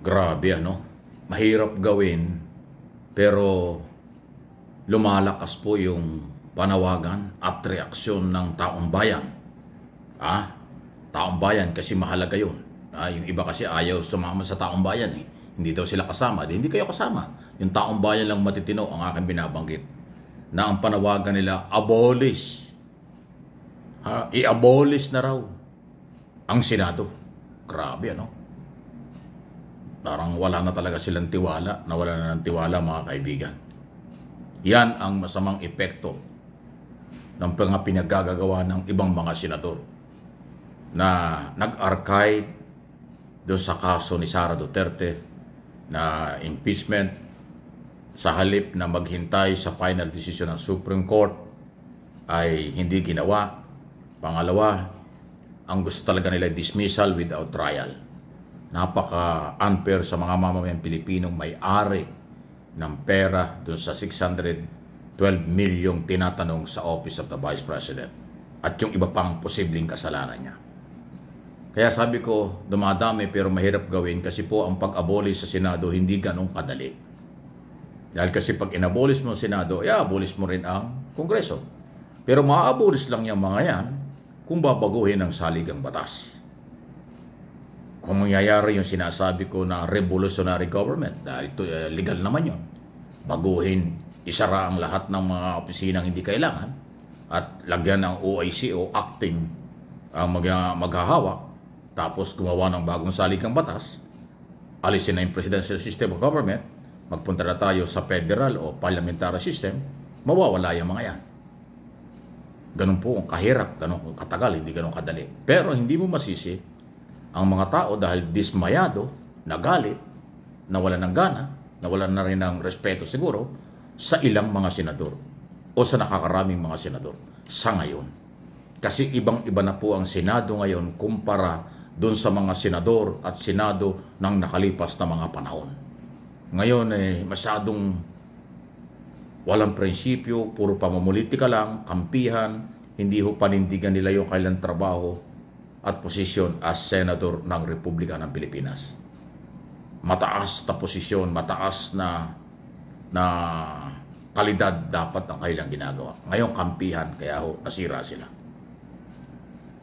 Grabe ano, mahirap gawin pero lumalakas po yung panawagan at reaksyon ng taong bayan. Taong bayan kasi mahalaga yun. Yung iba kasi ayaw sumama sa taong bayan eh. Hindi daw sila kasama. Hindi kayo kasama. Yung taong bayan lang matitino ang aking binabanggit. Na ang panawagan nila, abolish. I-abolish na raw ang Senado. Grabe ano. Parang wala na talaga silang tiwala, nawala na ng tiwala mga kaibigan. Yan ang masamang epekto ng mga pinaggagawa ng ibang mga senador na nag-archive doon sa kaso ni Sara Duterte na impeachment sa halip na maghintay sa final decision ng Supreme Court ay hindi ginawa. Pangalawa, ang gusto talaga nila dismissal without trial. Napaka-unfair sa mga mamamayang Pilipinong may-ari ng pera dun sa 612 milyong tinatanong sa Office of the Vice President at yung iba pang posibleng kasalanan niya. Kaya sabi ko, dumadami pero mahirap gawin kasi po ang pag-abolish sa Senado hindi ganong kadali. Dahil kasi pag inabolish mo ang Senado, abolish mo rin ang Kongreso. Pero ma-abolish lang yung mga yan kung babaguhin ang saligang batas. Kung mangyayari yung sinasabi ko na revolutionary government, dahil ito legal naman yun, baguhin, isara ang lahat ng mga opisinang hindi kailangan at lagyan ng OIC o acting ang maghahawak, tapos gumawa ng bagong saligang batas, alisin na yung presidential system of government, magpunta na tayo sa federal o parliamentary system, mawawala yung mga yan. Ganun po ang kahirap, ganun kung katagal, hindi ganun kadali. Pero hindi mo masisi ang mga tao dahil dismayado, nagalit, nawalan ng gana, nawalan na rin ng respeto siguro sa ilang mga senador o sa nakakaraming mga senador sa ngayon. Kasi ibang-iba na po ang Senado ngayon kumpara doon sa mga senador at senado ng nakalipas na mga panahon. Ngayon masyadong walang prinsipyo, puro pamumulitika lang, kampihan, hindi ho panindigan nila yung kailang trabaho at posisyon as Senador ng Republika ng Pilipinas. Mataas na posisyon, mataas na kalidad dapat ang kailang ginagawa. Ngayon kampihan, kaya ho nasira sila.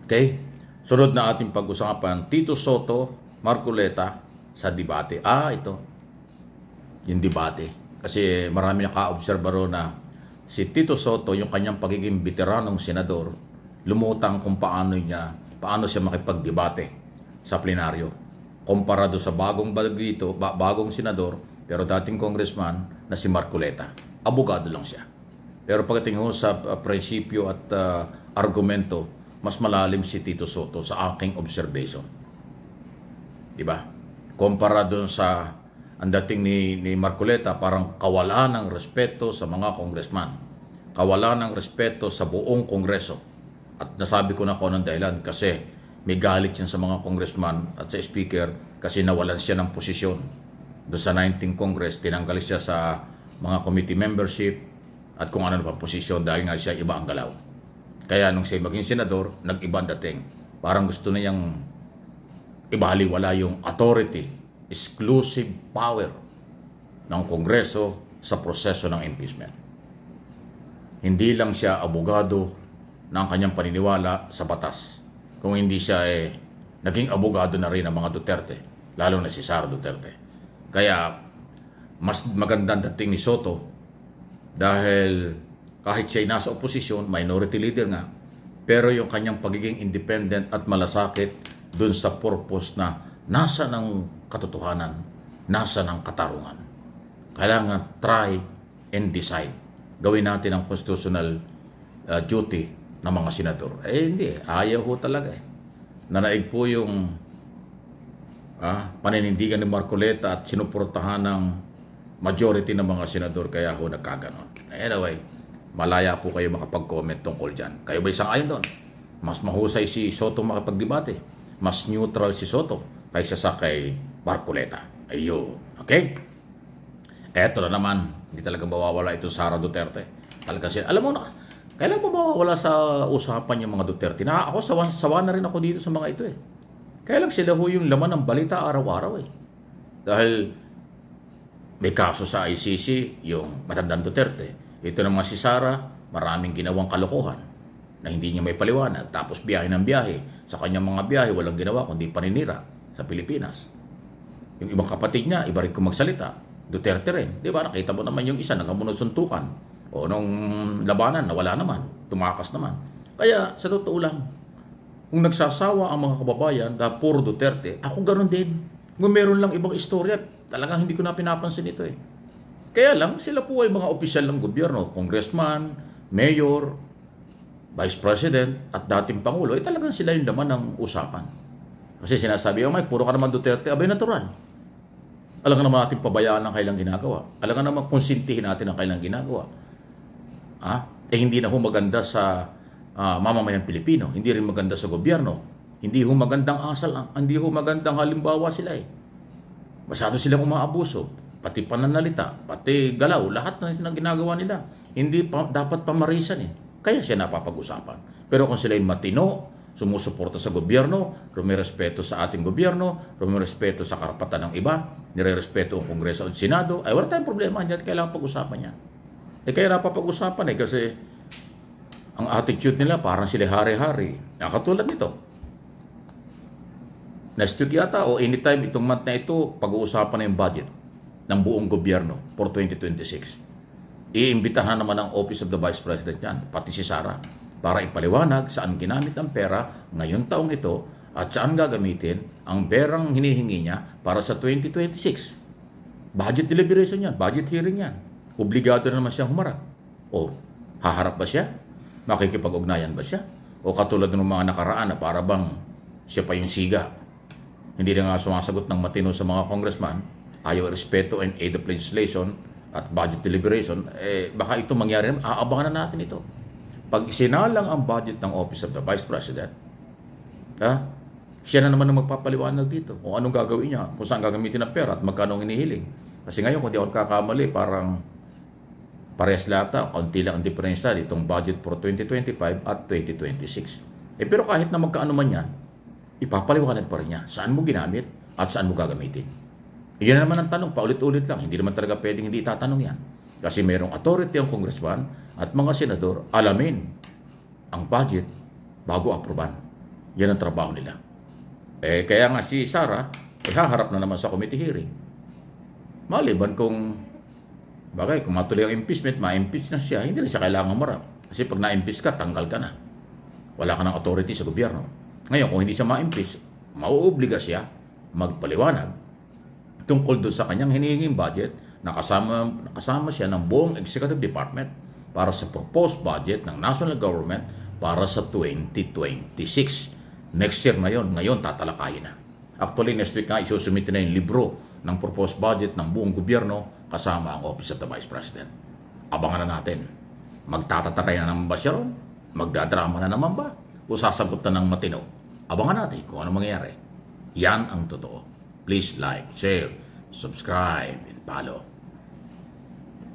Okay? Sunod na ating pag-usapan, Tito Soto, Marcoleta sa debate. Ito. Yung debate. Kasi marami naka-observe ro na si Tito Soto, yung kanyang pagiging veteranong senador, lumutang kung paano siya makipagdebate sa plenaryo. Komparado sa bagong senador, pero dating congressman na si Marcoleta. Abogado lang siya. Pero pagdating sa prinsipyo at argumento, mas malalim si Tito Soto sa aking observation. Diba? Kumpara doon sa ang dating ni Marcoleta, parang kawalan ng respeto sa mga congressman. Kawalan ng respeto sa buong kongreso. At nasabi ko na kung anong dahilan kasi may galit yan sa mga congressman at sa speaker kasi nawalan siya ng posisyon. Doon sa 19th Congress, tinanggal siya sa mga committee membership at kung ano pa posisyon dahil nga siya iba ang galaw. Kaya nung siya maging senador, nag-iba ang dating. Parang gusto na niyang ibaliwala yung authority, exclusive power ng Kongreso sa proseso ng impeachment. Hindi lang siya abogado ng kanyang paniniwala sa batas. Kung hindi siya naging abogado na rin ng mga Duterte, lalo na si Sara Duterte. Kaya mas magandang dating ni Soto dahil kahit siya nasa oposisyon, minority leader nga, pero yung kanyang pagiging independent at malasakit dun sa purpose na nasa ng katotohanan, nasa ng katarungan. Kailangan try and decide. Gawin natin ang constitutional duty ng mga senador. Hindi. Ayaw ho talaga Nanaig po yung paninindigan ni Marcoleta at sinuportahan ng majority ng mga senador kaya ho nagkaganon. Anyway, malaya po kayo makapag-comment tungkol dyan. Kayo ba isang ayon doon? Mas mahusay si Soto makapagdebate. Mas neutral si Soto kaysa sa kay Marcoleta. Ayun. Okay? Eto na naman. Hindi talaga mawawala ito Sara Duterte. Talaga siya. Alam mo na, kailan mo mawawala sa usapan yung mga Duterte? Sawa na rin ako dito sa mga ito Kaya lang sila ho yung laman ng balita araw-araw Dahil may kaso sa ICC yung matandang Duterte. Ito naman si Sara, maraming ginawang kalokohan na hindi niya may paliwanag. Tapos biyahe ng biyahe. Sa kanyang mga biyahe, walang ginawa kundi paninira sa Pilipinas. Yung ibang kapatid niya, iba rin kung magsalita. Duterte rin. Di ba? Nakita mo naman yung isa, nagkamunod-suntukan. O nung labanan, nawala naman. Tumakas naman. Kaya, sa totoo lang, kung nagsasawa ang mga kababayan na puro Duterte, ako ganoon din. Kung meron lang ibang istorya, talagang hindi ko na pinapansin ito eh. Kaya lang, sila po ay mga opisyal ng gobyerno, congressman, mayor, vice president, at dating pangulo, ay talagang sila yung laman ng usapan. Kasi sinasabi, oh Mike, puro ka naman Duterte, abay natural. Alam ka naman natin pabayaan ang kailang ginagawa. Alam ka naman konsintihin natin ang kailang ginagawa. Hindi na ho maganda sa mamamayan Pilipino, hindi rin maganda sa gobyerno, hindi ho magandang asal, hindi ho magandang halimbawa sila eh. Masyado silang umaabuso, pati pananalita, pati galaw, lahat ng ginagawa nila. Hindi pa, dapat pamarisan eh. Kaya siya napapag-usapan. Pero kung sila yung matino, sumusuporta sa gobyerno, rumirespeto sa ating gobyerno, rumirespeto sa karapatan ng iba, nirerespeto ang Kongreso at Senado, ay wala tayong problema. Hindi kailangan pag-usapan niya. Kaya napapag-usapan kasi ang attitude nila parang sila hari-hari. Katulad nito. Next week yata o anytime itong month na ito, pag-uusapan na yung budget ng buong gobyerno for 2026. Iimbitahan naman ang Office of the Vice President yan, pati si Sara, para ipaliwanag saan ginamit ang pera ngayong taong ito at saan gagamitin ang perang hinihingi niya para sa 2026. Budget deliberation yan, budget hearing yan. Obligado na naman siyang humarap. O, haharap ba siya? Makikipag-ugnayan ba siya? O katulad ng mga nakaraan na para bang siya pa yung siga? Hindi na nga sumasagot ng matino sa mga congressman, ayaw respeto and aid of legislation at budget deliberation, baka ito mangyari, aabangan na natin ito. Pag isinalang ang budget ng Office of the Vice President, siya na naman ang magpapaliwanag dito kung anong gagawin niya, kung saan gagamitin ang pera at magkano ang inihiling. Kasi ngayon, kung di ako kakamali, parang parehas lata, kaunti lang ang diferensya ditong budget for 2025 at 2026. Pero kahit na magkaano man yan, ipapaliwanag pa rin niya saan mo ginamit at saan mo gagamitin. Yan naman ang tanong, paulit-ulit lang. Hindi naman talaga pwedeng hindi itatanong yan. Kasi merong authority ang congressman at mga senador alamin ang budget bago aproban. Yan ang trabaho nila. Kaya nga si Sara, haharap na naman sa committee hearing. Maliban kung matuloy ang impeachment, ma-impeach na siya, hindi na siya kailangan marap. Kasi pag na-impeach ka, tanggal ka na. Wala ka ng authority sa gobyerno. Ngayon, kung hindi siya ma-impeach, mauobliga siya magpaliwanag tungkol doon sa kanyang hinihinging budget na kasama siya ng buong executive department para sa proposed budget ng national government para sa 2026. Next year na yun. Ngayon, tatalakayin na. Actually, next week nga, isusumite na yung libro ng proposed budget ng buong gobyerno kasama ang Office of the Vice President. Abangan na natin. Magtatataray na naman ba siya ron? Magdadrama na naman ba? O sasagot na ng matino? Abangan natin kung ano mangyayari. Yan ang totoo. Please like, share, subscribe, and follow.